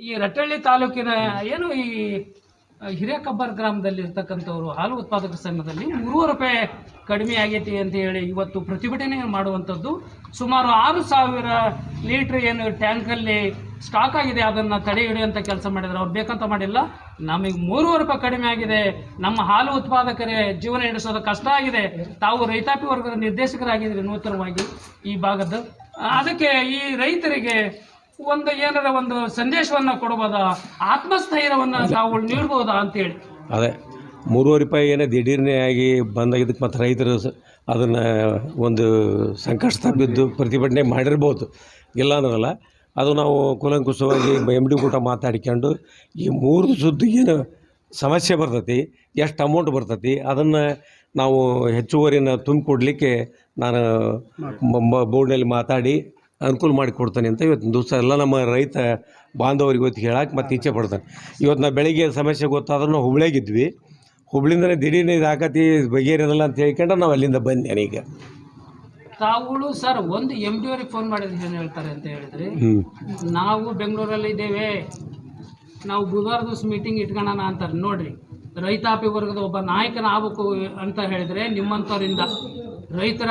ಈ ರಟ್ಟಳ್ಳಿ ತಾಲೂಕಿನ ಏನು ಈ ಹಿರೇಕಬ್ಬರ್ ಗ್ರಾಮದಲ್ಲಿ ಇರ್ತಕ್ಕಂಥವ್ರು ಹಾಲು ಉತ್ಪಾದಕ ಸಂಘದಲ್ಲಿ 3 ರೂಪಾಯಿ ಕಡಿಮೆ ಆಗೈತಿ ಅಂತ ಹೇಳಿ ಇವತ್ತು ಪ್ರತಿಭಟನೆ ಮಾಡುವಂಥದ್ದು. ಸುಮಾರು 6,000 ಲೀಟ್ರ್ ಏನು ಟ್ಯಾಂಕಲ್ಲಿ ಸ್ಟಾಕ್ ಆಗಿದೆ, ಅದನ್ನು ತಡೆ ಹಿಡಿಯುವಂಥ ಕೆಲಸ ಮಾಡಿದ್ರು. ಅವ್ರು ಬೇಕಂತ ಮಾಡಿಲ್ಲ, ನಮಗೆ 3 ರೂಪಾಯಿ ಕಡಿಮೆ ಆಗಿದೆ, ನಮ್ಮ ಹಾಲು ಉತ್ಪಾದಕರೇ ಜೀವನ ನಡೆಸೋದು ಕಷ್ಟ ಆಗಿದೆ. ತಾವು ರೈತಾಪಿ ವರ್ಗದ ನಿರ್ದೇಶಕರಾಗಿದ್ದೀರಿ ನೂತನವಾಗಿ ಈ ಭಾಗದ್ದು. ಅದಕ್ಕೆ ಈ ರೈತರಿಗೆ ಏನಾರ ಒಂದು ಸಂದೇಶವನ್ನು ಕೊಡಬಹುದಾ, ಆತ್ಮಸ್ಥೈರ್ಯವನ್ನು ತಾವು ನೀಡ್ಬೋದಾ ಅಂತೇಳಿ. ಅದೇ 3 ರೂಪಾಯಿ ಏನೇ ದಿಢೀರ್ನೇ ಆಗಿ ಬಂದಾಗಿದ್ದಕ್ಕೆ ಮತ್ತು ರೈತರು ಅದನ್ನು ಒಂದು ಸಂಕಷ್ಟ ಬಿದ್ದು ಪ್ರತಿಭಟನೆ ಮಾಡಿರ್ಬೋದು, ಇಲ್ಲ ಅನ್ನೋದಲ್ಲ. ಅದು ನಾವು ಕೂಲಂಕುಷವಾಗಿ MD ಕೂಟ ಮಾತಾಡ್ಕೊಂಡು ಈ 3 ಸುದ್ದು ಏನು ಸಮಸ್ಯೆ ಬರ್ತೈತಿ, ಎಷ್ಟು ಅಮೌಂಟ್ ಬರ್ತೈತಿ, ಅದನ್ನು ನಾವು ಹೆಚ್ಚುವರಿನ ತುಂಬಿಕೊಡ್ಲಿಕ್ಕೆ ನಾನು ಬೋರ್ಡ್ನಲ್ಲಿ ಮಾತಾಡಿ ಅನುಕೂಲ ಮಾಡಿಕೊಡ್ತಾನೆ ಅಂತ ಇವತ್ತು ದಿವಸ ಎಲ್ಲ ನಮ್ಮ ರೈತ ಬಾಂಧವರಿಗೆ ಇವತ್ತು ಹೇಳಕ್ಕೆ ಮತ್ತು ಇಚ್ಛೆ ಪಡ್ತಾನೆ. ಇವತ್ತು ನಾವು ಬೆಳಿಗ್ಗೆ ಸಮಸ್ಯೆ ಗೊತ್ತಾದ್ರೂ ನಾವು ಹುಬ್ಳಿಯಾಗಿದ್ವಿ, ಹುಬ್ಳಿಂದನೇ ದಿಢೀರ್ನ ಇದು ಆಕತಿ ಬಗೆಹರಿಯೋದಿಲ್ಲ ಅಂತ ಹೇಳ್ಕೊಂಡು ನಾವು ಅಲ್ಲಿಂದ ಬಂದೇನೆ. ಈಗ ತಾವುಗಳು ಸರ್ ಒಂದು MD ಅವ್ರಿಗೆ ಫೋನ್ ಮಾಡಿದ್ರೆ ಏನು ಹೇಳ್ತಾರೆ ಅಂತ ಹೇಳಿದ್ರಿ, ನಾವು ಬೆಂಗಳೂರಲ್ಲಿ ಇದ್ದೇವೆ, ನಾವು ಬುಧವಾರ ದಿವಸ ಮೀಟಿಂಗ್ ಇಟ್ಕೊಳ್ಳೋಣ ಅಂತಾರೆ. ನೋಡ್ರಿ, ರೈತಾಪಿ ವರ್ಗದ ಒಬ್ಬ ನಾಯಕನ ಆಗಬೇಕು ಅಂತ ಹೇಳಿದ್ರೆ ನಿಮ್ಮಂಥವ್ರಿಂದ ರೈತರ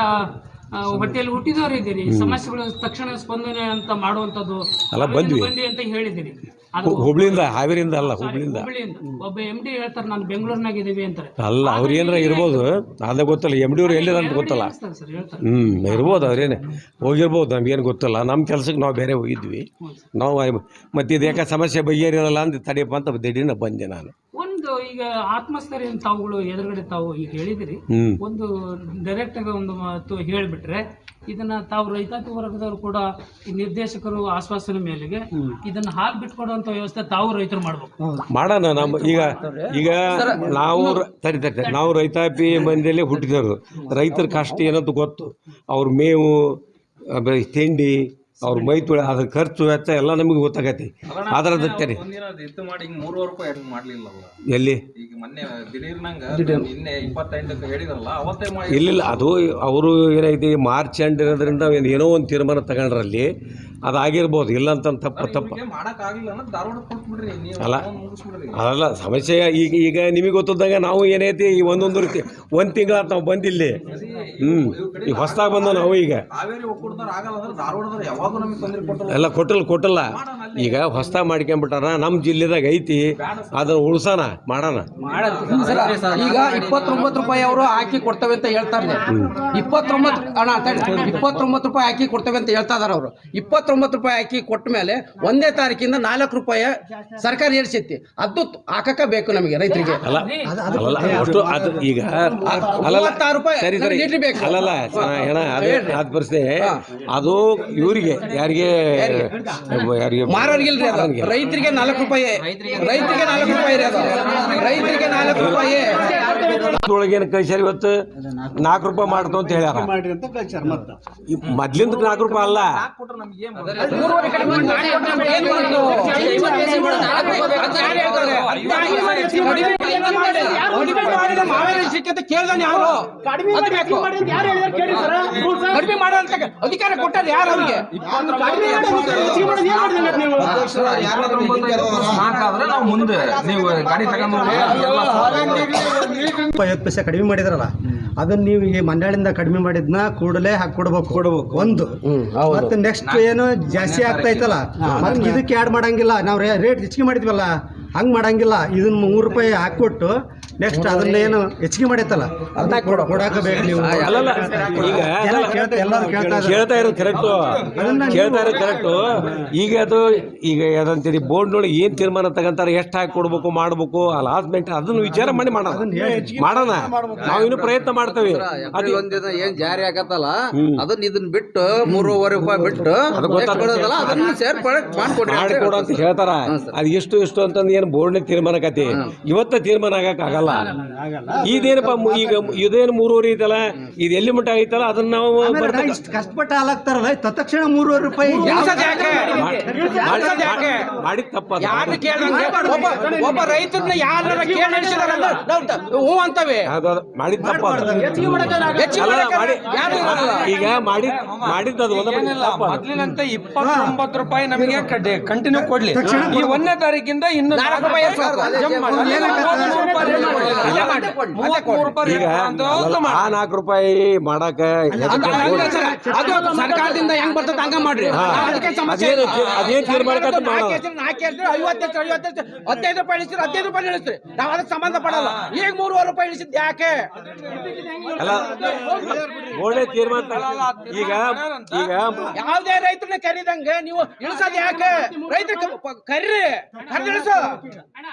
ಹೊಟ್ಟೆಯಲ್ಲಿ ಹುಟ್ಟಿದವರು ಇದ್ದೀರಿ, ಸಮಸ್ಯೆಗಳು ತಕ್ಷಣ ಸ್ಪಂದನೆ ಅಂತ ಮಾಡುವಂಥದ್ದು ಅಲ್ಲ ಬಂದ್ವಿ ಅಂತ ಹೇಳಿದ್ದೀರಿ. ಹುಬ್ಳಿಯಿಂದ ಹಾವೇರಿಯಿಂದ ಅಲ್ಲ, ಹುಬ್ಳಿಯಿಂದ ಒಬ್ಬ MD ಹೇಳ್ತಾರೆ ನಾನು ಬೆಂಗಳೂರಿನಾಗ ಇದೀವಿ ಅಂತಾರೆ. ಅಲ್ಲ ಅವ್ರು ಏನಾರ ಇರ್ಬೋದು, ಅದೇ ಗೊತ್ತಲ್ಲ. MD ಅವ್ರು ಎಲ್ಲಿರ ಅಂತ ಗೊತ್ತಲ್ಲ. ಇರ್ಬೋದು, ಅವ್ರೇನೆ ಹೋಗಿರ್ಬೋದು, ನಮ್ಗೇನು ಗೊತ್ತಲ್ಲ. ನಮ್ಮ ಕೆಲ್ಸಕ್ಕೆ ನಾವು ಬೇರೆ ಹೋಗಿದ್ವಿ. ನಾವು ಮತ್ತೆ ಇದು ಯಾಕೆ ಸಮಸ್ಯೆ ಬಗೆಹರಿಯೋಲ್ಲ ಅಂತ ತಡೆಯಪ್ಪ ಅಂತ ದಿಢೀರ್ನ ಬಂದೆ ನಾನು. ಒಂದು ಈಗ ಆತ್ಮಸ್ಥೈರ್ಯ ತಾವುಗಳು ಎದುರುಗಡೆ ತಾವು ಈಗ ಹೇಳಿದಿರಿ, ಒಂದು ಡೈರೆಕ್ಟ್ ಆಗಿ ಒಂದು ಮಾತು ಹೇಳಿಬಿಟ್ರೆ ಇದನ್ನ ತಾವು ರೈತಾಪಿ ವರ್ಗದವರು ಕೂಡ ಈ ನಿರ್ದೇಶಕರು ಆಶ್ವಾಸನೆ ಮೇಲೆಗೆ ಇದನ್ನ ಹಾಲು ಬಿಟ್ಕೊಡುವಂತ ವ್ಯವಸ್ಥೆ ತಾವು ರೈತರು ಮಾಡ್ಬೇಕು. ಮಾಡೋಣ. ನಮ್ಮ ಈಗ ನಾವು ರೈತಾಪಿ ಮಂದಿಯಲ್ಲಿ ಹುಟ್ಟಿದವರು, ರೈತರ ಕಷ್ಟ ಏನಂತ ಗೊತ್ತು. ಅವ್ರ ಮೇವು, ತಿಂಡಿ, ಅವ್ರ ಮೈ ತೊಳೆ, ಅದ್ರ ಖರ್ಚು ವೆಚ್ಚ ಎಲ್ಲ ನಮಗೆ ಗೊತ್ತಾಗೈತಿ. ಅದರ ದತ್ತೇನೆ ಎಲ್ಲಿ ಇಲ್ಲ, ಅದು ಅವರು ಏನೈತಿ ಮಾರ್ಚ್ ಎಂಡ್ ಇರೋದ್ರಿಂದ ಏನೋ ಒಂದು ತೀರ್ಮಾನ ತಗೊಂಡ್ರಲ್ಲಿ ಅದಾಗಿರ್ಬೋದು. ಇಲ್ಲ ಅಂತ ತಪ್ಪ ಅಲ್ಲ, ಅದಲ್ಲ ಸಮಸ್ಯೆ. ಈಗ ನಿಮಗೆ ಗೊತ್ತಿದ್ದಂಗೆ ನಾವು ಏನೈತಿ ಈ ಒಂದು ತಿಂಗಳ ನಾವು ಬಂದಿಲ್ಲಿ, ಈಗ ಹೊಸದಾಗಿ ಬಂದ ನಾವು ಈಗ ಎಲ್ಲ ಕೊಟ್ಟಲ್ಲ. ಈಗ ಹೊಸದಾಗಿ ಮಾಡ್ಕೊಂಡ್ಬಿಟ್ಟಾರ, ನಮ್ಮ ಜಿಲ್ಲೆದಾಗ ಐತಿ, ಅದನ್ನ ಉಳ್ಸೋಣ, ಮಾಡೋಣ. ಈಗ 29 ರೂಪಾಯಿ ಅವರು ಹಾಕಿ ಕೊಡ್ತೇವೆ ಅಂತ ಹೇಳ್ತಾರೆ. 29 ರೂಪಾಯಿ ಹಾಕಿ ಕೊಡ್ತೇವೆ ಅಂತ ಹೇಳ್ತಾ ಇದಾರೆ ಅವರು. 29 ರೂಪಾಯಿ ಹಾಕಿ ಕೊಟ್ಟ ಮೇಲೆ 1ನೇ ತಾರೀಕಿಂದ 4 ರೂಪಾಯಿ ಸರ್ಕಾರ ಏರ್ಸೈತಿ. ಅದು ಹಾಕಕ್ಕ ಬೇಕು ನಮಗೆ ರೈತರಿಗೆ. ಈಗ 36 ರೂಪಾಯಿ ಲೀಟರ್ ಬೇಕು. ಅಲ್ಲಲ್ಲ ಅದು ಪರಿಸ್ಥಿತಿ. ಅದು ಇವರಿಗೆ ಯಾರಿಗೆ ಮಾರೋರಿಗಿಲ್ರಿ, ರೈತರಿಗೆ 4 ರೂಪಾಯಿ, ರೈತರಿಗೆ 4 ರೂಪಾಯಿ, ರೈತರಿಗೆ 4 ರೂಪಾಯಿ ಒಳಗೇನು ಕಳಿಸ್ಯಾರ. ಇವತ್ತು 4 ರೂಪಾಯಿ ಮಾಡ್ತು ಅಂತ ಹೇಳ್ಯಾರ. ಮೊದ್ಲಿಂದ 4 ರೂಪಾಯಿ ಅಲ್ಲ, ಕಡಿಮೆ ಮಾಡುವಂತ ಅಧಿಕಾರ ಕೊಟ್ಟಾರ ಯಾರು ಅವ್ರಿಗೆ? 50 ಪೈಸೆ ಕಡಿಮೆ ಮಾಡಿದ್ರಲ್ಲ, ಅದನ್ನ ನೀವು ಈ ಮಂಡಳಿಂದ ಕಡಿಮೆ ಮಾಡಿದ್ನ ಕೂಡಲೇ ಕೊಡಬೇಕು ಒಂದು. ಮತ್ತೆ ನೆಕ್ಸ್ಟ್ ಏನು ಜಾಸ್ತಿ ಆಗ್ತಾ ಇತ್ತಲ್ಲ, ಮತ್ತೆ ಇದಕ್ಕೆ ಆ್ಯಡ್ ಮಾಡಂಗಿಲ್ಲ. ನಾವು ರೇಟ್ ಹೆಚ್ಚಿಗೆ ಮಾಡಿದ್ವಲ್ಲ, ಹಂಗೆ ಮಾಡಂಗಿಲ್ಲ. ಇದನ್ನ 3 ರೂಪಾಯಿ ಹಾಕ್ಕೊಟ್ಟು ನೆಕ್ಸ್ಟ್ ಅದನ್ನ ಏನು ಹೆಚ್ಚಿಗೆ ಮಾಡೈತಲ್ಲ ಅದನ್ನ ಕೊಡಾಕಬೇಕು ನೀವು. ಕೇಳ್ತಾ ಇರೋದು ಕರೆಕ್ಟು. ಈಗ ಅದಂತೀರಿ ಬೋರ್ಡ್ ನೋಡಿ ಏನು ತೀರ್ಮಾನ ತಗೊಂತಾರೆ, ಎಷ್ಟು ಹಾಕಿ ಕೊಡ್ಬೇಕು, ಮಾಡ್ಬೇಕು, ಲಾಸ್ಟ್ಮೆಂಟ್ ಅದನ್ನ ವಿಚಾರ ಮಾಡಿ ಮಾಡೋಣ. ನಾವಿನ್ನು ಪ್ರಯತ್ನ ಮಾಡ್ತೇವೆ. ಏನ್ ಜಾರಿ ಆಗತ್ತಲ್ಲ ಅದನ್ನ ಇದನ್ನ ಬಿಟ್ಟು 3.5 ರೂಪಾಯಿ ಬಿಟ್ಟು ಮಾಡ್ಕೊಡು ಅಂತ ಹೇಳ್ತಾರ. ಅದು ಎಷ್ಟು ಅಂತಂದು ಏನು ಬೋರ್ಡ್ನ ತೀರ್ಮಾನ ಆಕತಿ. ಇವತ್ತ ತೀರ್ಮಾನ ಆಗಕ್ ಆಗಲ್ಲ. ಆಗಲ್ಲ. ಇದೇನಪ್ಪ ಈಗ ಇದೇನು 3.5 ಐತಲ್ಲ, ಇದು ಎಲ್ಲಿ ಮಟ್ಟ ಐತಲ್ಲ ಅದನ್ನ ನಾವು ಇಷ್ಟು ಕಷ್ಟಪಟ್ಟು ಹಾಲಾಗ್ತಾರಲ್ಲ ತತ್ಕ್ಷಣ 3.5 ರೂಪಾಯಿ ಮಾಡಿದ ತಪ್ಪ. ಯಾರು ಕೇಳಂಗೆ ಒಬ್ಬ ರೈತರನ್ನ ಯಾರ ಕೇಳಿ ಹೂ ಅಂತವೆ ಮಾಡಿದ ತಪ್ಪ. ಈಗ ಮಾಡಿದ್ದದು ಮೊದಲಿನಂತೆ 29 ರೂಪಾಯಿ ನಮಗೆ ಕಂಟಿನ್ಯೂ ಕೊಡ್ಲಿ. ಈ 1ನೇ ತಾರೀಕಿಂದ ಇನ್ನು 4 ರೂಪಾಯಿ ಈಗ ಆ 4 ರೂಪಾಯಿ ಮಾಡಾಕ ಅದು ಸರ್ಕಾರದಿಂದ ಹೆಂಗ್ ಬರ್ತದ ಹಂಗ ಮಾಡ್ರಿ. ಅದೇನ್ ತೀರ್ಮಾನ 15 ರೂಪಾಯಿ ಇಳಿಸ್ತೀರಿ, 15 ರೂಪಾಯಿ ಇಳಿಸ್ತೀರಿ, ನಾವ್ ಅದಕ್ಕೆ ಸಂಬಂಧ ಪಡಲ್ಲ. ಈಗ 3.5 ರೂಪಾಯಿ ಇಳಿಸಿದ್ ಯಾಕೆ? ಅಲ್ಲ ಒಳ್ಳೆ ತೀರ್ಮಾನ. ಈಗ ಯಾವ್ದೇ ರೈತರನ್ನ ಕರೀದಂಗೆ ನೀವು ಇಳಿಸೋದ್ ಯಾಕೆ? ರೈತರ ಕರ್ರಿ, ಇಳಿಸೋ.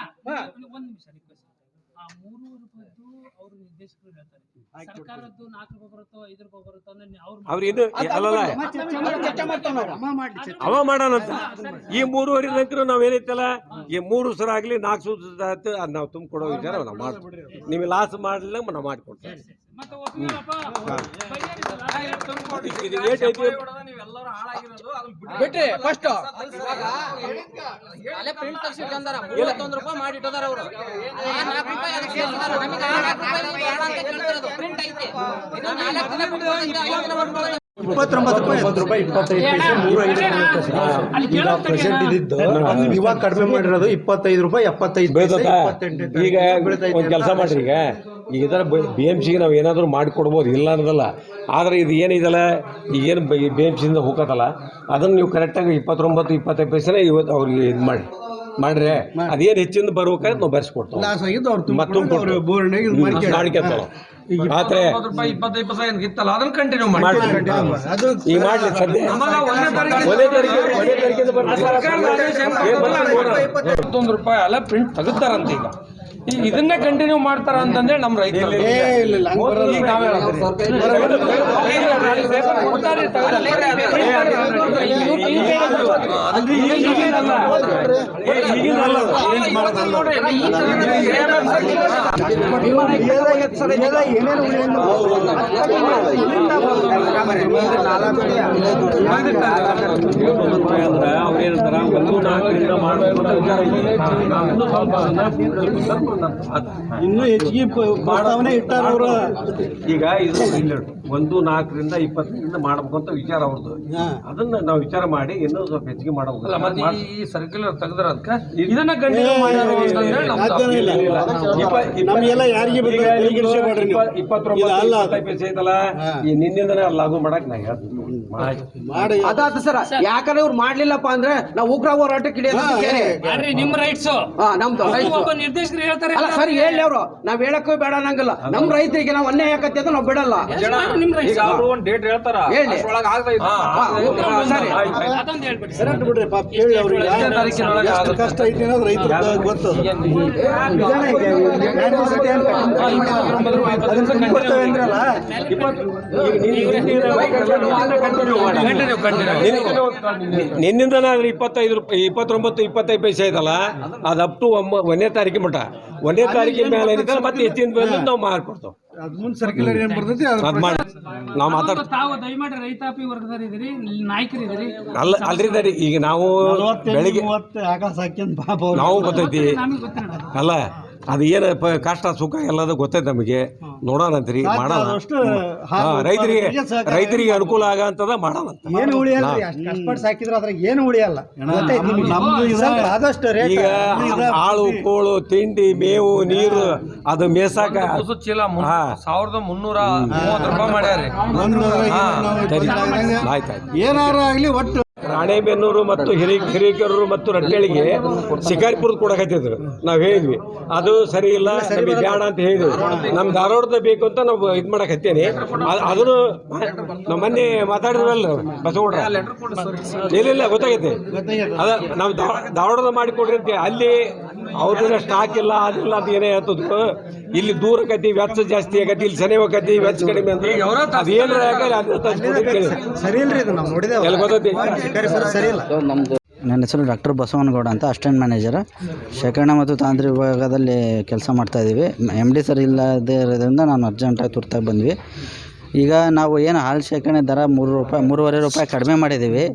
ಒಂದ್ ನಿಮಿಷ ರಿಕ್ವೆಸ್ಟ್. ಆ 3 ರೂಪಾಯಿದ್ದು ಅವ್ರ ನಿರ್ದೇಶಕರು ಹೇಳ್ತಾರೆ, ಸರ್ಕಾರದ್ದು 4 ರೂಪಾಯಿ ಬರುತ್ತೋ 5 ರೂಪಾಯಿ ಬರುತ್ತೋ ಅವ್ರು ಇದು ಅಲ್ಲಲ್ಲ ಅವ ಮಾಡೋಣಂತ. ಈ 3.5 ನಂತರ ನಾವೇನೈತಲ್ಲ ಈ 3 ಸಲ ಆಗ್ಲಿ 4 ಸೂತ್ರ ಅದು ನಾವು ತುಂಬಿಕೊಡೋ ವಿಚಾರ ನಾವು ಮಾಡ್ತೀವಿ. ನಿಮಗೆ ಲಾಸ್ ಮಾಡಲಿಲ್ಲ ನಾವು ಮಾಡಿಕೊಡ್ತೇವೆ. ಮತ್ತೆ ಒಪ್ಪಿಲ್ಲಪ್ಪ, ಇದು ಏಟ್ ಐತಿ ಬಿಟ್ರಿ ಫಸ್ಟ್ ಅಲ್ಲೇ ಪ್ರಿಂಟ್ ತಗ್ಸಿಟ್ಟು ಅಂದಾರ 31 ರೂಪಾಯಿ ಮಾಡಿಟ್ಟದಾರ ಅವರು. 4 ರೂಪಾಯಿ ಅದಕ್ಕೆ ಸೇರಿಸಿದಾರ. ನಮಗೆ 4 ರೂಪಾಯಿ ಬೇಡ ಅಂತ ಕೇಳ್ತಿರೋದು ಪ್ರಿಂಟ್ ಐತಿ. ಇದು 4 ದಿನ ಬಿಟ್ಟು 5 ದಿನ ಮಾಡ್ಕೊಳ್ಳೋದು. 29 ರೂಪಾಯಿ 25 ಪೈಸೆ 3.5 ಈಗ ಪ್ರೆಸೆಂಟ್ ಇದ್ದಿದ್ದು ಇವಾಗ ಕಡಿಮೆ ಮಾಡಿರೋದು 25 ರೂಪಾಯಿ 75 ಪೈಸೆ. ಈಗ ಒಂದು ಕೆಲಸ ಮಾಡ್ರಿ, ಈಗ ಇದರ BMC ನಾವು ಏನಾದರೂ ಮಾಡಿಕೊಡ್ಬೋದು, ಇಲ್ಲ ಅನ್ನೋದಲ್ಲ. ಆದರೆ ಇದು ಏನಿದಲ್ಲ ಈಗೇನು BMC ಇಂದ ಹೋಗತ್ತಲ್ಲ ಅದನ್ನು ನೀವು ಕರೆಕ್ಟಾಗಿ 29, 25 ಪೈಸೆನ ಇವತ್ತು ಅವ್ರಿಗೆ ಇದು ಮಾಡ್ರೆ ಅದೇನು ಹೆಚ್ಚಿಂದ ಬರ್ಬೇಕಾದ್ರೆ ನಾವು ಬರ್ಸ್ಕೊಡ್ತೇವೆ. ಮಾಡ್ಕೊತಾವ ಆದ್ರೆ 25 ಪೈಸೆ ಇತ್ತಲ್ಲ ಅದನ್ನ ಕಂಟಿನ್ಯೂ ಮಾಡಿ. ಈಗ ಮಾಡ್ಲಿ ಸದ್ಯ 21 ರೂಪಾಯಿ ಅಲ್ಲ ಪ್ರಿಂಟ್ ತೆಗಿತಾರಂತ. ಈಗ ಇದನ್ನೇ ಕಂಟಿನ್ಯೂ ಮಾಡ್ತಾರ ಅಂತಂದ್ರೆ ನಮ್ಮ ರೈತರು ಅವ್ರೇನಂತಾರ 1-4 ಇನ್ನೂ ಹೆಚ್ಚಿಗೆ ಪ್ರಸ್ತಾವನೆ ಇಟ್ಟಾರ ಅವರು. ಈಗ ಇದು 1-4ರಿಂದ 20 ಮಾಡ್ಬೇಕು ಅಂತ ವಿಚಾರ ಅವ್ರದ್ದು. ಅದನ್ನ ನಾವು ವಿಚಾರ ಮಾಡಿ ಇನ್ನೂ ಸ್ವಲ್ಪ ಹೆಚ್ಚಿಗೆ ಮಾಡಬೇಕು. ಮತ್ತೆ ಈ ಸರ್ಕ್ಯುಲರ್ ತೆಗೆದ್ರ ಅದಕ್ಕೆ ಇದನ್ನ ಕಂಟಿನ್ಯೂ ಮಾಡ್ಯಾರ ಅಂತಂದ್ರೆ ನಮಗೆಲ್ಲ ಯಾರಿಗೆ 20-25 ಪೈಸೆ ಐತಲ್ಲ ಈ ನಿನ್ನಿಂದನೇ ಲಾಗು ಮಾಡಕ್ ನಾ ಹೇಳ್ತೀನಿ. ಅದಾದ ಸರ್, ಯಾಕಂದ್ರೆ ಇವ್ರು ಮಾಡ್ಲಿಲ್ಲಪ್ಪ ಅಂದ್ರೆ ನಾವು ಉಗ್ರ ಹೋರಾಟಕ್ಕೆ ನಿಮ್ ರೈಟ್ಸ್ ನಮ್ದು ಒಬ್ಬ ನಿರ್ದೇಶಕರು ಹೇಳ್ತಾರೆ. ಅಲ್ಲ ಸರಿ ಹೇಳಿ ಅವರು, ನಾವ್ ಹೇಳಕ್ಕೂ ಬೇಡ ಅನ್ನಂಗಿಲ್ಲ. ನಮ್ ರೈತರಿಗೆ ನಾವು ಅನ್ಯಾಯ ಆಕತ್ತೆ ಅಂತ ನಾವು ಬಿಡಲ್ಲ. ನಿಮ್ ರೈಟ್ಸ್ ಒಂದು ಡೇಟ್ ಹೇಳ್ತಾರ ಹೇಳಿ ಅದೊಂದು ಹೇಳ್ಬಿಡಿ. ಬಿಡ್ರಿ ಪಾಪ ಕೇಳಿ ಅವ್ರಿಗೆ ಎಷ್ಟು ಕಷ್ಟ ಐತಿ ಅನ್ನೋದು ರೈತರಿಗೆ ಗೊತ್ತದ. ನಿನ್ನಿಂದ 29-25 ಪೈಸೆ ಐತಲ್ಲ ಅದು ಅಪ್ ಟು 1ನೇ ತಾರೀಕಿಗೆ ಮಟ್ಟ. 1ನೇ ತಾರೀಕಿನ ಮೇಲೆ ಏನಿದೆ ಮತ್ತೆ ಹೆಚ್ಚಿನ ಬಂದು ನಾವು ಮಾಡ್ಕೊಡ್ತೇವೆ. ಸರ್ಕ್ಯುಲರ್ ಏನ್ ಬರ್ತೈತಿ ಅದು ಮಾಡಿ ನಾವು ಮಾತಾಡ್ತೀವಿ. ತಾವು ದಯಮಾಡಿ ರೈತಾಪಿ ವರ್ಗದವ್ರು ಇದ್ರಿ, ನಾಯಕರು ಇದ್ರಿ. ಅಲ್ರಿ ಈಗ ನಾವು ಬೆಳಿಗ್ಗೆ ಆಕಾಶ ಹಾಕ್ಯಂತ ಪಾಪ ನಾವು ಗೊತ್ತೈತಿ ನಮಗೆ ಗೊತ್ತಿಲ್ಲ. ಅಲ್ಲ ಅದು ಏನು ಕಷ್ಟ ಸುಖ ಎಲ್ಲದು ಗೊತ್ತೈತೆ ನಮಗೆ. ನೋಡೋಣಂತ್ರಿ ಮಾಡೋಣ. ರೈತರಿಗೆ ಅನುಕೂಲ ಆಗಂತದ ಮಾಡೋಣ. ಏನು ಉಳಿಯಲ್ಲ, ಅಷ್ಟು ಕಷ್ಟಪಟ್ಟು ಸಾಕಿದ್ರೆ ಅದ್ರಾಗ ಏನು ಉಳಿಯಲ್ಲ. ಆದಷ್ಟು ಈಗ ಆಳು ಕೋಳು ತಿಂಡಿ ಮೇವು ನೀರು ಅದು ಮೇಸಾಕ ಚೀಲ 1330 ರೂಪಾಯಿ ಮಾಡ್ಯಾರಿ. ಆಯ್ತಾಯ್ತು. ಏನಾರ ಆಗ್ಲಿ ಒಟ್ಟು ರಾಣೆಬೆನ್ನೂರು ಮತ್ತು ಹಿರೇಕೆರೂರು ಮತ್ತು ರಟ್ಟೆಳಿಗೆ ಶಿಕಾರಿಪುರದ ಕೊಡಕತ್ತಿದ್ರು. ನಾವು ಹೇಳಿದ್ವಿ ಅದು ಸರಿ ಇಲ್ಲ, ನಮಗೆ ಬೇಡ ಅಂತ ಹೇಳಿದ್ವಿ. ನಮ್ ಧಾರವಾಡದ ಬೇಕು ಅಂತ ನಾವು ಇದು ಮಾಡಕ್ ಹತ್ತೇನೆ. ಅದನ್ನು ನಾವು ಮೊನ್ನೆ ಮಾತಾಡಿದ್ವಲ್ಲ ಬಸವಗೌಡ್ರ, ಇಲ್ಲ ಗೊತ್ತಾಗೈತೆ. ಅದ ನಾವು ಧಾರವಾಡದ ಮಾಡಿಕೊಡ್ರಿ ಅಂತ. ಅಲ್ಲಿ ಅವ್ರನ್ನ ಸ್ಟಾಕ್ ಇಲ್ಲ ಅದಿಲ್ಲ ಅಂತ ಏನೇ ಹೇಳ್ತದ್ರು. ಇಲ್ಲಿ ದೂರ ಕತಿ ವೆಚ್ಚ ಜಾಸ್ತಿ ಆಗತಿ, ಇಲ್ಲಿ ಸನಿ ಹೋಗತಿ ವೆಚ್ಚ ಕಡಿಮೆ ಅಂತ. ಅದೇನು ಸರಿ ಇಲ್ರಿ ಇದು ನಾವು ನೋಡಿದೇವೆ. ಗೊತ್ತೈತಿ ಸರಿ ಇಲ್ಲ. ನನ್ನ ಹೆಸರು ಡಾಕ್ಟರ್ ಬಸವನಗೌಡ ಅಂತ ಅಸಿಸ್ಟೆಂಟ್ ಮ್ಯಾನೇಜರ್ ಶೇಖರಣೆ ಮತ್ತು ತಾಂತ್ರಿಕ ವಿಭಾಗದಲ್ಲಿ ಕೆಲಸ ಮಾಡ್ತಾಯಿದ್ದೀವಿ. MD ಸರ್ ಇಲ್ಲದೇ ಇರೋದ್ರಿಂದ ನಾನು ಅರ್ಜೆಂಟಾಗಿ ತುರ್ತಾಗಿ ಬಂದ್ವಿ. ಈಗ ನಾವು ಏನು ಹಾಲು ಶೇಖರಣೆ ದರ ₹3.5 ಕಡಿಮೆ ಮಾಡಿದ್ದೀವಿ.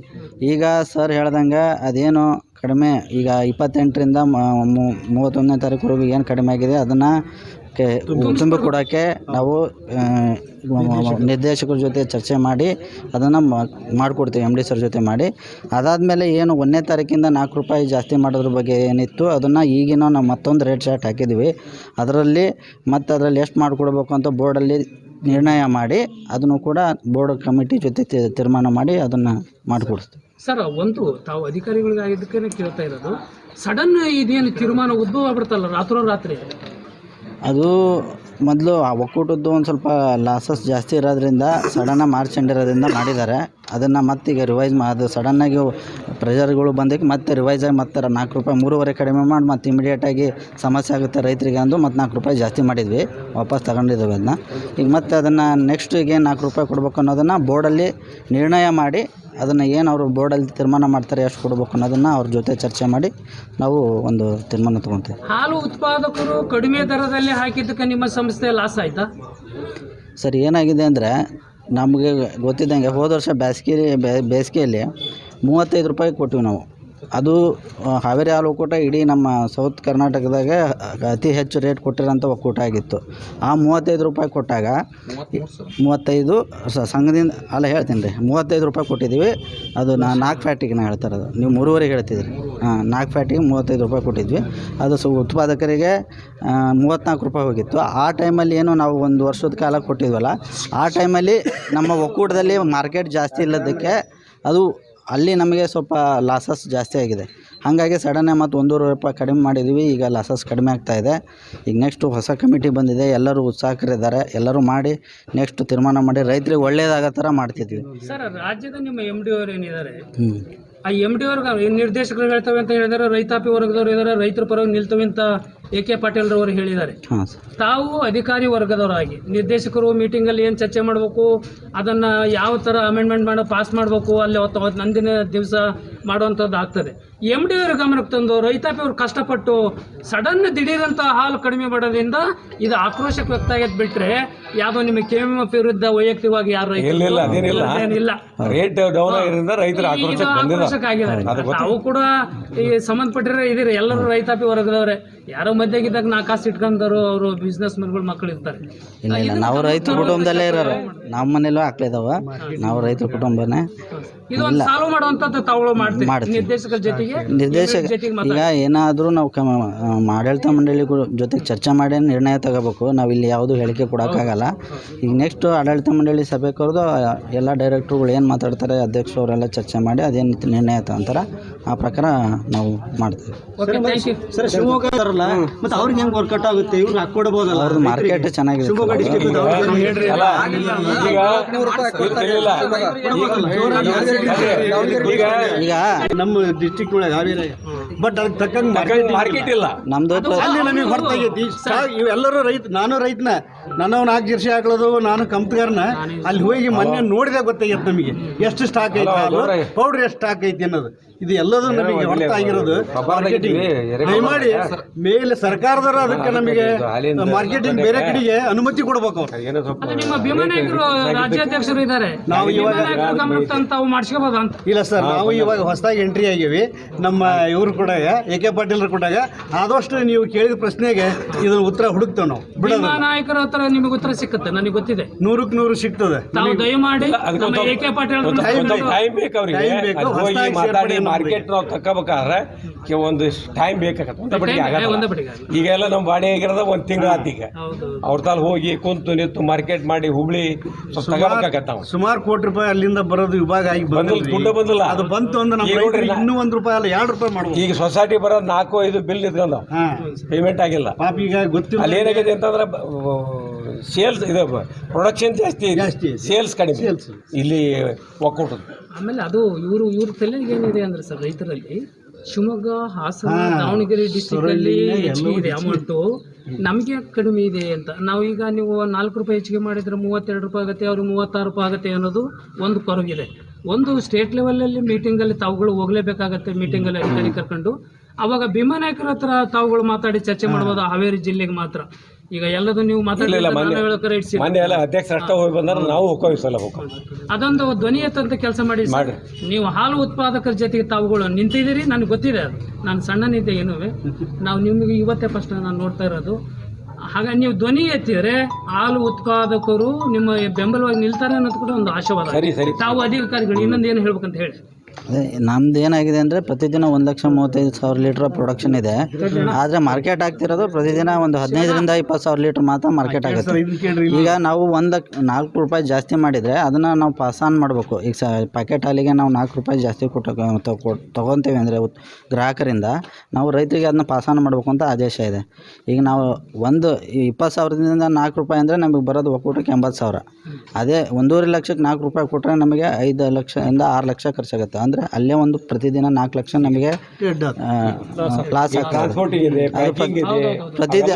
ಈಗ ಸರ್ ಹೇಳ್ದಂಗೆ ಅದೇನು ಕಡಿಮೆ ಈಗ 28ರಿಂದ 31ನೇ ತಾರೀಕುವರೆಗೂ ಏನು ಕಡಿಮೆ ಆಗಿದೆ ಅದನ್ನು ತುಂಬಿ ಕೊಡೋಕ್ಕೆ ನಾವು ನಿರ್ದೇಶಕರ ಜೊತೆ ಚರ್ಚೆ ಮಾಡಿ ಅದನ್ನು ಮಾಡಿಕೊಡ್ತೀವಿ MD ಸರ್ ಜೊತೆ ಮಾಡಿ. ಅದಾದಮೇಲೆ ಏನು 1ನೇ ತಾರೀಕಿಂದ ₹4 ಜಾಸ್ತಿ ಮಾಡೋದ್ರ ಬಗ್ಗೆ ಏನಿತ್ತು ಅದನ್ನು ಈಗಿನ ನಾವು ಮತ್ತೊಂದು ರೇಟ್ ಚಾರ್ಟ್ ಹಾಕಿದ್ದೀವಿ. ಅದರಲ್ಲಿ ಎಷ್ಟು ಮಾಡಿಕೊಡ್ಬೇಕು ಅಂತ ಬೋರ್ಡಲ್ಲಿ ನಿರ್ಣಯ ಮಾಡಿ ಅದನ್ನು ಕೂಡ ಬೋರ್ಡ್ ಕಮಿಟಿ ಜೊತೆ ತೀರ್ಮಾನ ಮಾಡಿ ಅದನ್ನು ಮಾಡಿಕೊಡ್ತೀವಿ. ಸರ್, ಒಂದು ತಾವು ಅಧಿಕಾರಿಗಳಿಗಾಗಿದ್ದಕ್ಕೇ ಕೇಳ್ತಾ ಇರೋದು, ಸಡನ್ ಇದೇನು ತೀರ್ಮಾನ ಉದ್ಭವ ಆಗ್ಬಿಡ್ತಲ್ಲ ರಾತ್ರೋರಾತ್ರಿ. ಅದು ಮೊದಲು ಆ ಒಕ್ಕೂಟದ್ದು ಒಂದು ಸ್ವಲ್ಪ ಲಾಸಸ್ ಜಾಸ್ತಿ ಇರೋದ್ರಿಂದ ಸಡನ್ನಾಗಿ ಮಾರ್ಚಂಡಿರೋದ್ರಿಂದ ಮಾಡಿದ್ದಾರೆ. ಅದನ್ನು ಮತ್ತೀಗ ರಿವೈಸ್ ಅದು ಸಡನ್ನಾಗಿ ಪ್ರೆಷರ್ಗಳು ಬಂದಕ್ಕೆ ಮತ್ತೆ ರಿವೈಸ್ ಆಗಿ ಮತ್ತೆ ₹4 3.5 ಕಡಿಮೆ ಮಾಡಿ ಮತ್ತೆ ಇಮಿಡಿಯೇಟಾಗಿ ಸಮಸ್ಯೆ ಆಗುತ್ತೆ ರೈತರಿಗೆ ಅಂದು ಮತ್ತೆ ₹4 ಜಾಸ್ತಿ ಮಾಡಿದ್ವಿ, ವಾಪಸ್ ತಗೊಂಡಿದ್ದೇವೆ ಅದನ್ನ. ಈಗ ಮತ್ತೆ ಅದನ್ನು ನೆಕ್ಸ್ಟ್ ಈಗ ₹4 ಕೊಡಬೇಕು ಅನ್ನೋದನ್ನು ಬೋರ್ಡಲ್ಲಿ ನಿರ್ಣಯ ಮಾಡಿ ಅದನ್ನು ಏನು ಅವರು ಬೋರ್ಡಲ್ಲಿ ತೀರ್ಮಾನ ಮಾಡ್ತಾರೆ ಎಷ್ಟು ಕೊಡಬೇಕು ಅನ್ನೋದನ್ನು ಅವ್ರ ಜೊತೆ ಚರ್ಚೆ ಮಾಡಿ ನಾವು ಒಂದು ತೀರ್ಮಾನ ತೊಗೊತೀವಿ. ಹಾಲು ಉತ್ಪಾದಕರು ಕಡಿಮೆ ದರದಲ್ಲಿ ಹಾಕಿದ್ದಕ್ಕೆ ನಿಮ್ಮ ಸಂಸ್ಥೆ ಲಾಸ್ ಆಯಿತಾ? ಸರ್, ಏನಾಗಿದೆ ಅಂದರೆ ನಮಗೆ ಗೊತ್ತಿದ್ದಂಗೆ ಹೋದ ವರ್ಷ ಬೇಸಿಗೆಯಲ್ಲಿ ₹35 ಕೊಟ್ಟಿವಿ ನಾವು. ಅದು ಹಾವೇರಿ ಹಾಲು ಒಕ್ಕೂಟ ಇಡೀ ನಮ್ಮ ಸೌತ್ ಕರ್ನಾಟಕದಾಗ ಅತಿ ಹೆಚ್ಚು ರೇಟ್ ಕೊಟ್ಟಿರೋಂಥ ಒಕ್ಕೂಟ ಆಗಿತ್ತು. ಆ ₹35 ಕೊಟ್ಟಾಗ 35 ಸಂಘದಿಂದ ಅಲ್ಲ ಹೇಳ್ತೀನಿ ರೀ, ₹35 ಕೊಟ್ಟಿದ್ದೀವಿ. ಅದು 4 ಫ್ಯಾಟಿಗೆ ನಾನು ಹೇಳ್ತಾ ಇರೋದು, ನೀವು 3.5 ಹೇಳ್ತಿದ್ರಿ. 4 ಫ್ಯಾಟಿಗೆ ₹35 ಕೊಟ್ಟಿದ್ವಿ. ಅದು ಉತ್ಪಾದಕರಿಗೆ ₹34 ಹೋಗಿತ್ತು. ಆ ಟೈಮಲ್ಲಿ ಏನು ನಾವು 1 ವರ್ಷದ ಕಾಲ ಕೊಟ್ಟಿದ್ವಲ್ಲ, ಆ ಟೈಮಲ್ಲಿ ನಮ್ಮ ಒಕ್ಕೂಟದಲ್ಲಿ ಮಾರ್ಕೆಟ್ ಜಾಸ್ತಿ ಇಲ್ಲದಕ್ಕೆ ಅದು ಅಲ್ಲಿ ನಮಗೆ ಸ್ವಲ್ಪ ಲಾಸಸ್ ಜಾಸ್ತಿ ಆಗಿದೆ. ಹಾಗಾಗಿ ಸಡನ್ನಾಗಿ ಮತ್ತು ₹1.5 ಕಡಿಮೆ ಮಾಡಿದ್ವಿ. ಈಗ ಲಾಸಸ್ ಕಡಿಮೆ ಆಗ್ತಾಯಿದೆ. ಈಗ ನೆಕ್ಸ್ಟು ಹೊಸ ಕಮಿಟಿ ಬಂದಿದೆ, ಎಲ್ಲರೂ ಉತ್ಸಾಹಕರಿದ್ದಾರೆ. ಎಲ್ಲರೂ ಮಾಡಿ ನೆಕ್ಸ್ಟ್ ತೀರ್ಮಾನ ಮಾಡಿ ರೈತರಿಗೆ ಒಳ್ಳೆಯದಾಗೋ ಥರ ಮಾಡ್ತಿದ್ವಿ. ಸರ್, ರಾಜ್ಯದ ನಿಮ್ಮ MD ಅವರು ಏನಿದ್ದಾರೆ, ಆ MD ಅವ್ರಿಗೆ ನಿರ್ದೇಶಕರು ಹೇಳ್ತವೆ ಅಂತ ಹೇಳಿದ್ದಾರೆ, ರೈತಾಪಿ ವರ್ಗದವ್ರು ಇದ್ದಾರೆ, ರೈತರ ಪರವಾಗಿ ನಿಲ್ತವೆ ಅಂತ AK ಪಾಟೀಲ್ರವರು ಹೇಳಿದ್ದಾರೆ. ತಾವು ಅಧಿಕಾರಿ ವರ್ಗದವರಾಗಿ ನಿರ್ದೇಶಕರು ಮೀಟಿಂಗಲ್ಲಿ ಏನು ಚರ್ಚೆ ಮಾಡಬೇಕು, ಅದನ್ನು ಯಾವ ಥರ ಅಮೆಂಡ್ಮೆಂಟ್ ಪಾಸ್ ಮಾಡಬೇಕು, ಅಲ್ಲಿ ನಂದಿನ ದಿವಸ ಮಾಡುವಂಥದ್ದು ಆಗ್ತದೆ. MD ಅವ್ರ ಗಮನಕ್ಕೆ ತಂದು ರೈತಾಪಿ ಅವ್ರು ಕಷ್ಟಪಟ್ಟು ಸಡನ್ ದಿಢೀರಂತ ಹಾಲು ಕಡಿಮೆ ಮಾಡೋದ್ರಿಂದ ಇದು ಆಕ್ರೋಶಕ್ಕೆ ವ್ಯಕ್ತ ಆಗೈತೆ ಬಿಟ್ಟರೆ ಯಾವುದೋ ನಿಮಗೆ KMF ವಿರುದ್ಧ ವೈಯಕ್ತಿಕವಾಗಿ ಯಾರು ಏನಿಲ್ಲ. ರೇಟ್ ಡೌನ್ ಆಗಿರೋದ್ರಿಂದ ರೈತರ ಆಕ್ರೋಶಕ್ಕೆ ಆಗಿದ್ದಾರೆ. ತಾವು ಕೂಡ ಈ ಸಂಬಂಧಪಟ್ಟಿರೋ ಇದೀರಿ, ಎಲ್ಲರೂ ರೈತಾಪಿ ವರ್ಗದವರೇ. ಯಾರೋ ಮಧ್ಯಗಿದ್ದಾಗ 4 ಕಾಸು ಇಟ್ಕೊಂಡವರು ಅವರು ಬಿಸ್ನೆಸ್ ಮೆನ್ಗಳು ಮಕ್ಕಳು ಇರ್ತಾರೆ. ಇಲ್ಲ, ನಾವು ರೈತರ ಕುಟುಂಬದಲ್ಲೇ ಇರೋರು. ನಮ್ಮ ಮನೇಲೂ ಹಾಕ್ಲಿದಾವ, ನಾವು ರೈತರ ಕುಟುಂಬನೇ. ಇದೊಂದು ಸಾಲ್ವ್ ಮಾಡುವಂಥದ್ದು ತಾವು ಮಾಡ್ತೀವಿ ನಿರ್ದೇಶಕರ ಜೊತೆಗೆ. ಈಗ ಏನಾದರೂ ನಾವು ಆಡಳಿತ ಮಂಡಳಿ ಜೊತೆಗೆ ಚರ್ಚೆ ಮಾಡಿ ನಿರ್ಣಯ ತಗೋಬೇಕು. ನಾವು ಇಲ್ಲಿ ಯಾವುದೂ ಹೇಳಿಕೆ ಕೊಡೋಕ್ಕಾಗಲ್ಲ. ಈಗ ನೆಕ್ಸ್ಟ್ ಆಡಳಿತ ಮಂಡಳಿ ಸಭೆ ಕರೆದು ಎಲ್ಲ ಡೈರೆಕ್ಟ್ರುಗಳು ಏನು ಮಾತಾಡ್ತಾರೆ, ಅಧ್ಯಕ್ಷರವರೆಲ್ಲ ಚರ್ಚೆ ಮಾಡಿ ಅದೇನು ನಿರ್ಣಯ ತಗೊಂತಾರೆ ಆ ಪ್ರಕಾರ ನಾವು ಮಾಡ್ತೀವಿ. ಸರ್, ಶಿವಮೊಗ್ಗ ಮತ್ತೆ ಅವ್ರಿಗೆ ಹೆಂಗೆ ವರ್ಕೌಟ್ ಆಗುತ್ತೆ? ಇವ್ರು ಹಾಕೊಡ್ಬೋದಲ್ಲ, ಅವ್ರದ್ದು ಮಾರ್ಕೆಟ್ ಚೆನ್ನಾಗಿದೆ. ಈಗ ನಮ್ಮ ಡಿಸ್ಟ್ರಿಕ್ಟ್ ಒಳಗೆ ಹಾವೇರಿ, ಬಟ್ ಅದಕ್ಕೆ ತಕ್ಕಂಗೆ ಮಾರ್ಕೆಟ್ ಇಲ್ಲ ನಮ್ದು. ಅಲ್ಲಿ ನಮಗೆ ಹೊರತಾಗೈತಿ. ಇವೆಲ್ಲರೂ ನಾನು ರೈತನ, ನಾನು 4 ಜರ್ಸಿ ಹಾಕ್ಳೋದು, ನಾನು ಕಂಪ್ನಿಗಾರನ. ಅಲ್ಲಿ ಹೋಗಿ ಮೊನ್ನೆ ನೋಡಿದಾಗ ಗೊತ್ತಾಗೈತೆ ನಮಗೆ ಎಷ್ಟು ಸ್ಟಾಕ್ ಐತಿ, ಪೌಡ್ರ್ ಎಷ್ಟು ಸ್ಟಾಕ್ ಐತಿ ಅನ್ನೋದು. ಇದು ಎಲ್ಲದೂ ನಮಗೆ ಹೊರತಾಗಿರೋದು ಮಾರ್ಕೆಟಿಂಗ್. ದಯಮಾಡಿ ಮೇಲೆ ಸರ್ಕಾರದವರು ಅದಕ್ಕೆ ನಮಗೆ ಮಾರ್ಕೆಟಿಂಗ್ ಬೇರೆ ಕಡೆಗೆ ಅನುಮತಿ ಕೊಡ್ಬೇಕು. ಅವ್ರು ನಿಮ್ಮ ಭೀಮನಾಯಕರು ರಾಜ್ಯಾಧ್ಯಕ್ಷರು ಇದ್ದಾರೆ, ನಾವು ಇವಾಗ ಮಾಡಿಸ್ಕೋಬಹುದು ಅಂತ. ಇಲ್ಲ ಸರ್, ನಾವು ಇವಾಗ ಹೊಸದಾಗಿ ಎಂಟ್ರಿ ಆಗಿವಿ. ನಮ್ಮ ಇವರು ಕೂಡ AK ಪಾಟೀಲ್ರು ಕೊಟ್ಟಾಗ ಆದಷ್ಟು ನೀವು ಕೇಳಿದ ಪ್ರಶ್ನೆಗೆ ಇದನ್ನ ಉತ್ತರ ಹುಡುಕ್ತೇವೆ ನಾವು. ನಾಯಕರ ಹತ್ರ ನಿಮಗೆ ಉತ್ತರ ಸಿಕ್ಕುತ್ತೆ, ನನಗೆ ಗೊತ್ತಿದೆ. 100ಕ್ಕೆ 100 ಸಿಗ್ತದೆ. ತಾವು ದಯಮಾಡಿ AK ಪಾಟೀಲ್ ಟೈಮ್ ಬೇಕು ಅವ್ರಿಗೆ ಮಾತಾಡಿ ಮಾರ್ಕೆಟ್ ನಾವು ತಕ್ಕೋಬೇಕಾದ್ರೆ ಒಂದು ಟೈಮ್ ಬೇಕಾಗತ್ತೆ. ಈಗೆಲ್ಲ ನಮ್ಮ ಬಾಡಿ ಆಗಿರೋದ 1 ತಿಂಗಳು ಆತ. ಈಗ ಅವ್ರ ತಾಲ್ ಹೋಗಿ ಕುಂತು ನಿಂತು ಮಾರ್ಕೆಟ್ ಮಾಡಿ ಹುಬ್ಳಿ ತಗೋಬೇಕಾಗತ್ತ. ಸುಮಾರು ಕೋಟಿ ರೂಪಾಯಿ ಅಲ್ಲಿಂದ ಬರೋದು ವಿಭಾಗ ಆಗಿ ಬಂದಿಲ್ಲ. ಅದು ಬಂತು ಅಂದ್ರೆ ಇನ್ನೂ ₹1 ಅಲ್ಲ ₹2 ಮಾಡ್ಬೋದು. ಈಗ ಸೊಸೈಟಿ ಬರೋದು 4-5 ಬಿಲ್ ನಿಂತ್ಕೊಂಡ ಪೇಮೆಂಟ್ ಆಗಿಲ್ಲ. ಪಾಪ ಈಗ ಗೊತ್ತಿಲ್ಲ. ಅಲ್ಲಿ ಏನಾಗಿದೆ ಅಂತಂದ್ರೆ ಸೇಲ್ಸ್ ಇದು ಪ್ರೊಡಕ್ಷನ್ ಜಾಸ್ತಿ, ಸೇಲ್ಸ್ ಕಡಿಮೆ ಇಲ್ಲಿ ಒಕ್ಕೂಟದ. ಆಮೇಲೆ ಅದು ಇವ್ರ ತಲೆಗೆ ಏನಿದೆ ಅಂದ್ರೆ ಸರ್, ರೈತರಲ್ಲಿ ಶಿವಮೊಗ್ಗ, ಹಾಸನ, ದಾವಣಗೆರೆ ಡಿಸ್ಟ್ರಿಕ್ಟ್ ಅಲ್ಲಿ ಹೆಚ್ಚಿಗೆ ಇದೆ ಅಮೌಂಟು, ನಮಗೆ ಕಡಿಮೆ ಇದೆ ಅಂತ. ನಾವೀಗ ನೀವು ₹4 ಹೆಚ್ಚಿಗೆ ಮಾಡಿದ್ರೆ ₹32 ಆಗುತ್ತೆ, ಅವ್ರಿಗೆ ₹36 ಆಗುತ್ತೆ ಅನ್ನೋದು ಒಂದು ಕೊರಗಿದೆ. ಒಂದು ಸ್ಟೇಟ್ ಲೆವೆಲಲ್ಲಿ ಮೀಟಿಂಗಲ್ಲಿ ತಾವುಗಳು ಹೋಗಲೇಬೇಕಾಗತ್ತೆ, ಮೀಟಿಂಗಲ್ಲಿ ಅಧಿಕಾರಿ ಕರ್ಕೊಂಡು. ಅವಾಗ ಭೀಮಾ ನಾಯಕರ ಹತ್ರ ತಾವುಗಳು ಮಾತಾಡಿ ಚರ್ಚೆ ಮಾಡ್ಬೋದು, ಹಾವೇರಿ ಜಿಲ್ಲೆಗೆ ಮಾತ್ರ. ಈಗ ಎಲ್ಲದೂ ನೀವು ಮಾತಾಡಲಿಲ್ಲ, ಮೊನ್ನೆ ಎಲ್ಲ ಅಧ್ಯಕ್ಷರು ಅಷ್ಟೇ ಹೋಗಿ ಬಂದ್ರೆ ನಾವು ಹೋಗ್ತೀವಿ ಸಲ ಹೋಗ್ತೀವಿ. ಅದೊಂದು ಧ್ವನಿ ಎತ್ತಂತ ಕೆಲಸ ಮಾಡಿ ಸರ್. ನೀವು ಹಾಲು ಉತ್ಪಾದಕರ ಜೊತೆಗೆ ತಾವುಗಳು ನಿಂತಿದ್ದೀರಿ, ನನಗೆ ಗೊತ್ತಿದೆ ಅದು. ನಾನು ಸಣ್ಣನಿದ್ದೆ ಏನೂ, ನಾವು ನಿಮಗೆ ಇವತ್ತೇ ಫಸ್ಟ್ ನಾನು ನೋಡ್ತಾ ಇರೋದು. ಹಾಗಾಗಿ ನೀವು ಧ್ವನಿ ಎತ್ತಿದರೆ ಹಾಲು ಉತ್ಪಾದಕರು ನಿಮ್ಮ ಬೆಂಬಲವಾಗಿ ನಿಲ್ತಾರೆ ಅನ್ನೋದು ಕೂಡ ಒಂದು ಆಶಾವಾದ. ತಾವು ಅಧಿಕಾರಿಗಳು ಇನ್ನೊಂದು ಏನು ಹೇಳ್ಬೇಕಂತ ಹೇಳಿ. ಅದೇ ನಮ್ದು ಏನಾಗಿದೆ ಅಂದರೆ ಪ್ರತಿದಿನ 1,35,000 ಲೀಟ್ರ್ ಪ್ರೊಡಕ್ಷನ್ ಇದೆ. ಆದರೆ ಮಾರ್ಕೆಟ್ ಆಗ್ತಿರೋದು ಪ್ರತಿದಿನ ಒಂದು 15ರಿಂದ 20,000 ಲೀಟ್ರ್ ಮಾತ್ರ ಮಾರ್ಕೆಟ್ ಆಗುತ್ತೆ. ಈಗ ನಾವು 4 ರೂಪಾಯಿ ಜಾಸ್ತಿ ಮಾಡಿದರೆ ಅದನ್ನು ನಾವು ಪಾಸ್ ಆನ್ ಮಾಡಬೇಕು. ಈಗ ಪ್ಯಾಕೆಟ್ ಹಾಲಿಗೆ ನಾವು 4 ರೂಪಾಯಿ ಜಾಸ್ತಿ ತೊಗೊತೀವಿ ಅಂದರೆ ಗ್ರಾಹಕರಿಂದ, ನಾವು ರೈತರಿಗೆ ಅದನ್ನ ಪಾಸ್ ಆನ್ ಮಾಡಬೇಕು ಅಂತ ಆದೇಶ ಇದೆ. ಈಗ ನಾವು 20,000ದಿಂದ 4 ರೂಪಾಯಿ ಅಂದರೆ ನಮಗೆ ಬರೋದು ಒಕ್ಕೂಟಕ್ಕೆ 80,000. ಅದೇ 1.5 ಲಕ್ಷಕ್ಕೆ 4 ರೂಪಾಯಿ ಕೊಟ್ಟರೆ ನಮಗೆ 5 ಲಕ್ಷದಿಂದ 6 ಲಕ್ಷ ಖರ್ಚಾಗುತ್ತೆ. ಅಂದರೆ ಅಲ್ಲೇ ಒಂದು ಪ್ರತಿದಿನ 4 ಲಕ್ಷ ನಮಗೆ ಲಾಸ್ ಆಗ್ತದೆ. ಪ್ರತಿದಿನ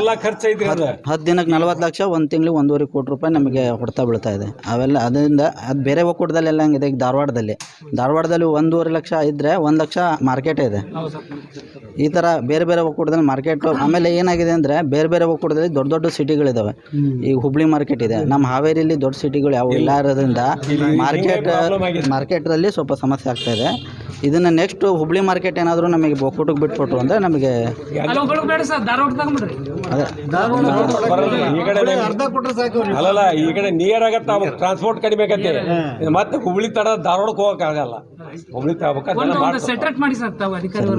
10 ದಿನಕ್ಕೆ 40 ಲಕ್ಷ, ಒಂದು ತಿಂಗಳಿಗೆ 1.5 ಕೋಟಿ ರೂಪಾಯಿ ನಮಗೆ ಹೊಡ್ತಾ ಬೀಳ್ತಾ ಇದೆ. ಅವೆಲ್ಲ ಅದರಿಂದ ಅದು ಬೇರೆ ಒಕ್ಕೂಟದಲ್ಲಿ ಎಲ್ಲ ಹಂಗಿದೆ. ಈಗ ಧಾರವಾಡದಲ್ಲಿ 1.5 ಲಕ್ಷ ಇದ್ದರೆ 1 ಲಕ್ಷ ಮಾರ್ಕೆಟ್ ಇದೆ. ಈ ಥರ ಬೇರೆ ಬೇರೆ ಒಕ್ಕೂಟದಲ್ಲಿ ಮಾರ್ಕೆಟು. ಆಮೇಲೆ ಏನಾಗಿದೆ ಅಂದರೆ ಬೇರೆ ಬೇರೆ ಒಕ್ಕೂಟದಲ್ಲಿ ದೊಡ್ಡ ದೊಡ್ಡ ಸಿಟಿಗಳಿದ್ದಾವೆ. ಈಗ ಹುಬ್ಳಿ ಮಾರ್ಕೆಟ್ ಇದೆ, ನಮ್ಮ ಹಾವೇರಿಯಲ್ಲಿ ದೊಡ್ಡ ಸಿಟಿಗಳು ಯಾವ ಇಲ್ಲ ಇರೋದ್ರಿಂದ ಮಾರ್ಕೆಟಲ್ಲಿ ಸ್ವಲ್ಪ ಸಮಸ್ಯೆ ಆಗ್ತಾ ಇದೆ. ಇದನ್ನು ನೆಕ್ಸ್ಟ್ ಹುಬ್ಳಿ ಮಾರ್ಕೆಟ್ ಏನಾದರೂ ನಮಗೆ ಒಕ್ಕೂಟಕ್ಕೆ ಬಿಟ್ಕೊಟ್ರು ಅಂದರೆ ನಮಗೆ ಅಲ್ಲಲ್ಲ ಈ ಕಡೆ ನಿಯರ್ ಆಗತ್ತೆ, ಟ್ರಾನ್ಸ್ಪೋರ್ಟ್ ಕಡಿಮೆ ಆಗತ್ತೆ. ಮತ್ತೆ ಹುಬ್ಳಿ ತಡ ಧಾರವಾಡಕ್ಕೆ ಹೋಗಕ್ಕಾಗಲ್ಲ. ಹುಬ್ಳಿ ಸೆಟ್ರೇಟ್ ಮಾಡಿ ಸರ್ ತಾವು ಅಧಿಕಾರಿಗಳು.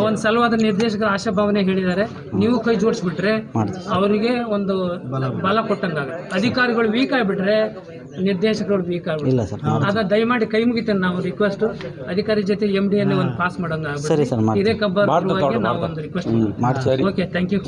ಒಂದು ಸಲವಾದ ನಿರ್ದೇಶಕರ ಆಶಾಭಾವನೆ ಹೇಳಿದ್ದಾರೆ, ನೀವು ಕೈ ಜೋಡಿಸ್ಬಿಟ್ರೆ ಅವರಿಗೆ ಒಂದು ಬಲ ಕೊಟ್ಟಂಗಾಗುತ್ತೆ. ಅಧಿಕಾರಿಗಳು ವೀಕ್ ಆಗಿಬಿಟ್ರೆ ನಿರ್ದೇಶಕರು ವೀಕ್ ಇಲ್ಲ ಆಗ್ಬಿಟ್ಟು. ಸರ್, ಅದ ದಯಮಾಡಿ ಕೈ ಮುಗಿತೇನೆ ನಾವು ರಿಕ್ವೆಸ್ಟ್, ಅಧಿಕಾರಿ ಜೊತೆ MD ಒಂದು ಪಾಸ್ ಮಾಡಂಗ. ಸರಿ ಸರ್, ಇದೇ ಕಬ್ಬರ್ ನಾವು ಒಂದು ರಿಕ್ವೆಸ್ಟ್. Okay, thank you.